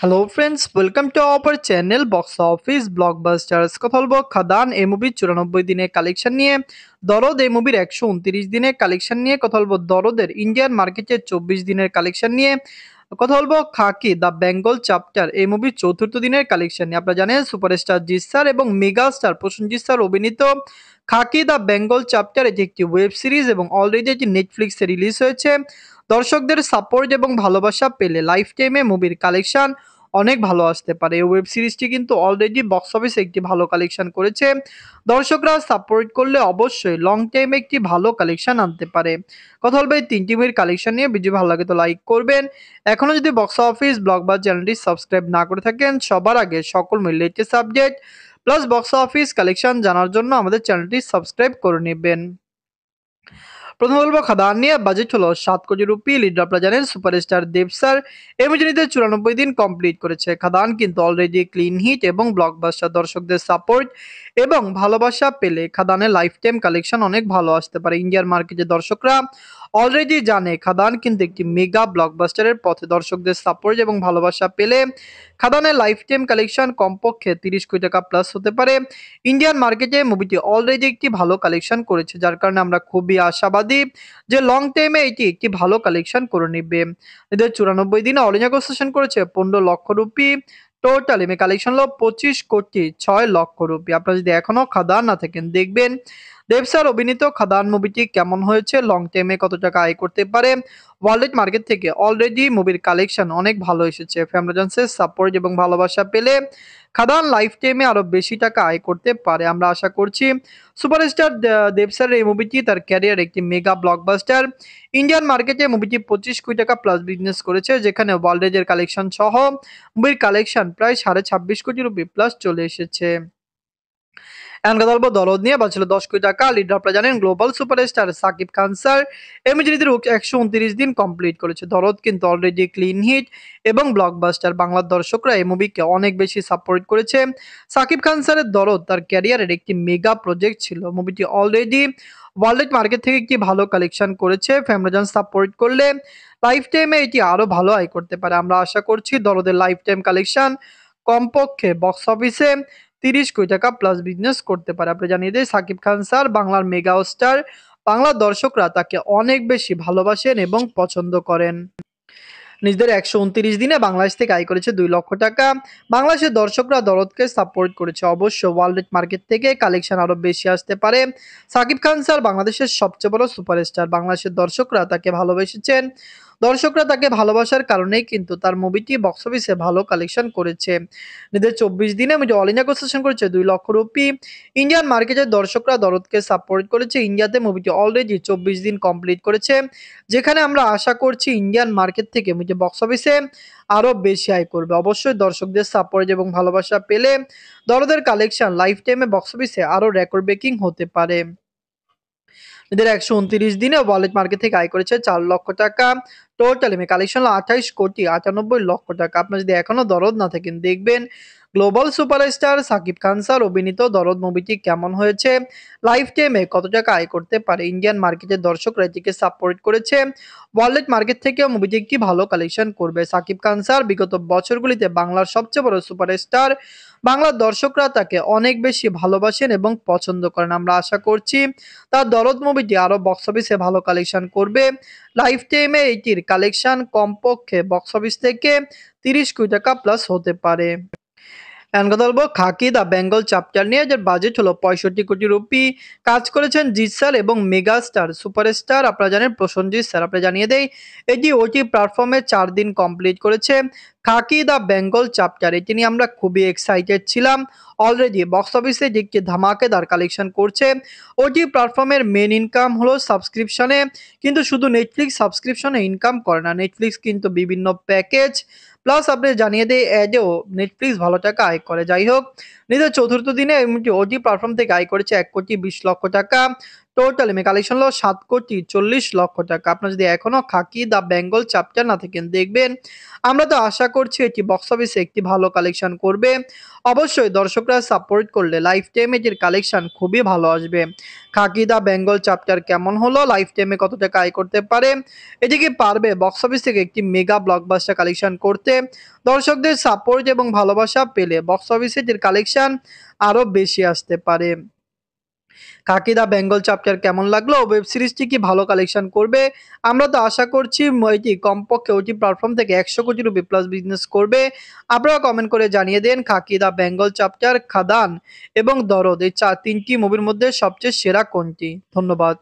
Hello friends, welcome to our channel box office blockbusters. কথা বলবো খাদান এই মুভির 94 দিনের কালেকশন নিয়ে, দরদ এই মুভির 129 দিনের কালেকশন নিয়ে, কথা বলবো দরদের ইন্ডিয়ান মার্কেটের 24 দিনের কালেকশন নিয়ে, কথা বলবো খাকি দ্য বেঙ্গল চ্যাপ্টার এই মুভির চতুর্থ দিনের কালেকশন নিয়ে। আপনারা জানেন সুপারস্টার জিৎ স্যার এবং মেগা স্টার প্রসেনজিৎ স্যার অভিনীত খাকি দ্য বেঙ্গল চ্যাপ্টার এটি একটি ওয়েব সিরিজ এবং অলরেডি এটি নেটফ্লিক্সে রিলিজ হয়েছে। দর্শকদের সাপোর্ট এবং ভালোবাসা পেলে লাইফ টাইমে মুভির কালেকশন অনেক ভালো আসতে পারে। এই ওয়েব সিরিজটি কিন্তু অলরেডি বক্স অফিসে একটি ভালো কালেকশন করেছে। দর্শকরা সাপোর্ট করলে অবশ্যই লং টাইমে একটি ভালো কালেকশন আনতে পারে। কথা বলবো এই ৩টি মুভির কালেকশন নিয়ে। ভিডিও ভালো লাগে তো লাইক করবেন। এখনো যদি বক্স অফিস ব্লগবাজ চ্যানেলটি সাবস্ক্রাইব না করে থাকেন, সবার আগে সকল latest subject plus box office collection জানার জন্য আমাদের চ্যানেলটি সাবস্ক্রাইব করে নেবেন। প্রথম বলবো খাদান নিয়ে। বাজেট হলো 7 কোটি রুপি। লিড আপনারা জানেন সুপারস্টার দেব স্যার। এমনিতে 94 দিন কমপ্লিট করেছে। খাদান কিন্তু অলরেডি ক্লিন হিট এবং ব্লকবাস্টার। দর্শকদের সাপোর্ট এবং ভালোবাসা পেলে খাদানের লাইফ টাইম কালেকশন অনেক ভালো আসতে পারে। ইন্ডিয়ান মার্কেটে দর্শকরা অলরেডি জানে খাদান কিন্তু একটি মেগা ব্লকবাস্টারের পথে। দর্শকদের সাপোর্ট এবং ভালোবাসা পেলে খাদানের লাইফ টাইম কালেকশন কমপক্ষে 30 কোটি টাকা প্লাস হতে পারে। ইন্ডিয়ান মার্কেটে মুভিটি অলরেডি একটি ভালো কালেকশন করেছে, যার কারণে আমরা খুবই আশাবাদী যে লং টাইমে এটি একটি ভালো কালেকশন করে নিবে। এদের 94 দিনে অল ইন্ডিয়া সেশন করেছে 15 লক্ষ রুপি। টোটাল এমএ কালেকশন হলো 25 কোটি 6 লক্ষ রুপি। আপনারা যদি এখনো খাদান না থাকেন, দেখবেন দেব স্যার অভিনীত খাদান মুভিটি কেমন হয়েছে, লং টাইমে কত টাকা আয় করতে পারে। ওয়ার্ল্ড মার্কেট থেকে অলরেডি মুভির কালেকশন অনেক ভালো এসেছে। ফ্যামিলিজেন্সের সাপোর্ট এবং ভালোবাসা পেলে খাদান লাইফ টাইমে আরো বেশি টাকা আয় করতে পারে। আমরা আশা করছি সুপারস্টার দেব স্যারের এই মুভিটি তার ক্যারিয়ার একটি মেগা ব্লকবাস্টার। ইন্ডিয়ান মার্কেটে মুভিটি 25 কোটি টাকা প্লাস বিজনেস করেছে, যেখানে ওয়ার্ল্ডের কালেকশন সহ মুভির কালেকশন প্রায় 26.5 কোটি রুপি প্লাস চলে এসেছে। এখন কথা বলবো দরদ নিয়ে। বাজছিল 10 কোটি টাকা। লিডার আপনারা জানেন global superstar Shakib Khan sir. এমনিতে 129 দিন কমপ্লিট করেছে। দরদ কিন্তু অলরেডি ক্লিন হিট এবং ব্লকবাস্টার। বাংলার দর্শকরা এই মুভিকে অনেক বেশি সাপোর্ট করেছে। সাকিব খান স্যারের দরদ তার ক্যারিয়ারের একটি মেগা প্রজেক্ট ছিল। মুভিটি অলরেডি ওয়ার্ল্ড মার্কেট থেকে একটি ভালো কালেকশন করেছে। ফ্যামিলিজন সাপোর্ট করলে লাইফ টাইমে এটি আরো ভালো আয় করতে পারে। আমরা আশা করছি দরদের লাইফ টাইম কালেকশন কমপক্ষে বক্স অফিসে 30 কোটি টাকা প্লাস বিজনেস করতে পারে। আপনি জানিয়ে দেয় সাকিব খান স্যার বাংলার মেগা স্টার। বাংলার দর্শকরা তাকে অনেক বেশি ভালোবাসেন এবং পছন্দ করেন। নিজেদের 129 দিনে বাংলাদেশ থেকে আয় করেছে 2 লক্ষ টাকা। বাংলাদেশের দর্শকরা দরদকে সাপোর্ট করেছে। অবশ্য ওয়ার্ল্ড মার্কেট থেকে কালেকশন আরো বেশি আসতে পারে। সাকিব খান স্যার বাংলাদেশের সবচেয়ে বড় সুপারস্টার। বাংলাদেশের দর্শকরা তাকে ভালোবেসেছেন। দর্শকরা তাকে ভালোবাসার কারণেই কিন্তু তার মুভিটি বক্স অফিসে ভালো কালেকশন করেছে। নিজের 24 দিনে মুভি অল ইন্ডিয়া সেশন করেছে 2 লক্ষ রুপি। ইন্ডিয়ান মার্কেটের দর্শকরা দরদকে সাপোর্ট করেছে। ইন্ডিয়াতে মুভিটি অলরেডি 24 দিন কমপ্লিট করেছে, যেখানে আমরা আশা করছি ইন্ডিয়ান মার্কেট থেকে মুভি বক্স অফিসে আরো বেশি আয় করবে। অবশ্যই দর্শকদের সাপোর্ট এবং ভালোবাসা পেলে দরদের কালেকশন লাইফ টাইমে বক্স অফিসে আরো রেকর্ড ব্রেকিং হতে পারে। এদের 129 দিনে ওয়ালেট মার্কেট থেকে আয় করেছে 4 লক্ষ টাকা। টোটাল এমএ কালেকশন হলো 28 কোটি 98 লক্ষ টাকা। আপনার যদি এখনো দরদ না থাকেন, দেখবেন global superstar Shakib Khan sir অভিনীত দরদ মুভিটি কেমন হয়েছে, লাইফ টাইমে কত টাকা আয় করতে পারে। ইন্ডিয়ান মার্কেটের দর্শকরা এটিকে সাপোর্ট করেছে। ওয়ার্ল্ড মার্কেট থেকেও মুভিটি একটি ভালো কালেকশন করবে। সাকিব খান স্যার বিগত বছরগুলিতে বাংলার সবচেয়ে বড় সুপারস্টার। বাংলার দর্শকরা তাকে অনেক বেশি ভালোবাসেন এবং পছন্দ করেন। আমরা আশা করছি তার দরদ মুভিটি আরো বক্স অফিসে ভালো কালেকশন করবে। লাইফ টাইমে এটির কালেকশন কমপক্ষে বক্স অফিস থেকে 30 কোটি টাকা প্লাস হতে পারে। এখন কথা বলবো খাকি দ্য বেঙ্গল চ্যাপ্টার নিয়ে, যার বাজেট হলো 65 কোটি রুপি। কাজ করেছেন জিৎ স্যার এবং মেগা স্টার সুপারস্টার আপনারা জানেন প্রসেনজিৎ স্যার। আপনারা জানিয়ে দেই এটি ওটি প্ল্যাটফর্মে 4 দিন কমপ্লিট করেছে। খাকি দ্য বেঙ্গল চ্যাপ্টার এটি নিয়ে আমরা খুবই এক্সাইটেড ছিলাম। অলরেডি বক্স অফিসে একটি ধামাকেদার কালেকশন করছে। ওটি প্ল্যাটফর্মের মেন ইনকাম হলো সাবস্ক্রিপশনে, কিন্তু শুধু নেটফ্লিক্স সাবস্ক্রিপশনে ইনকাম করে না। নেটফ্লিক্স কিন্তু বিভিন্ন প্যাকেজ প্লাস আপনি জানিয়ে দেয় অ্যাডেও নেটফ্লিক্স ভালো টাকা আয় করে। যাই হোক, নিজের চতুর্থ দিনে ওটি প্ল্যাটফর্ম থেকে আয় করেছে 1 কোটি 20 লক্ষ টাকা। টোটাল এমএ কালেকশন হলো 7,40,00,000 টাকা। আপনার যদি এখনো খাকি দ্য বেঙ্গল চ্যাপ্টার না থাকেন দেখবেন। আমরা তো আশা করছি এটি বক্স অফিসে একটি ভালো কালেকশন করবে। অবশ্যই দর্শকরা সাপোর্ট করলে লাইফ টাইম এটির কালেকশন খুবই ভালো আসবে। খাকি দ্য বেঙ্গল চ্যাপ্টার কেমন হলো? লাইফ টাইমে কত টাকা আয় করতে পারে? এটি কি পারবে বক্স অফিস থেকে একটি মেগা ব্লকবাস্টার কালেকশন করতে? দর্শকদের সাপোর্ট এবং ভালোবাসা পেলে বক্স অফিসে এটির কালেকশন আরো বেশি আসতে পারে। খাকি দা বেঙ্গল চ্যাপ্টার কেমন লাগলো? ওয়েব সিরিজটি কি ভালো কালেকশন করবে? আমরা তো আশা করছি এটি কমপক্ষে ওটি প্ল্যাটফর্ম থেকে ১০০ কোটি রুপি প্লাস বিজনেস করবে। আপনারা কমেন্ট করে জানিয়ে দেন খাকি দা বেঙ্গল চ্যাপ্টার, খাদান এবং দরদ এই ৩টি মুভির মধ্যে সবচেয়ে সেরা কোনটি? ধন্যবাদ।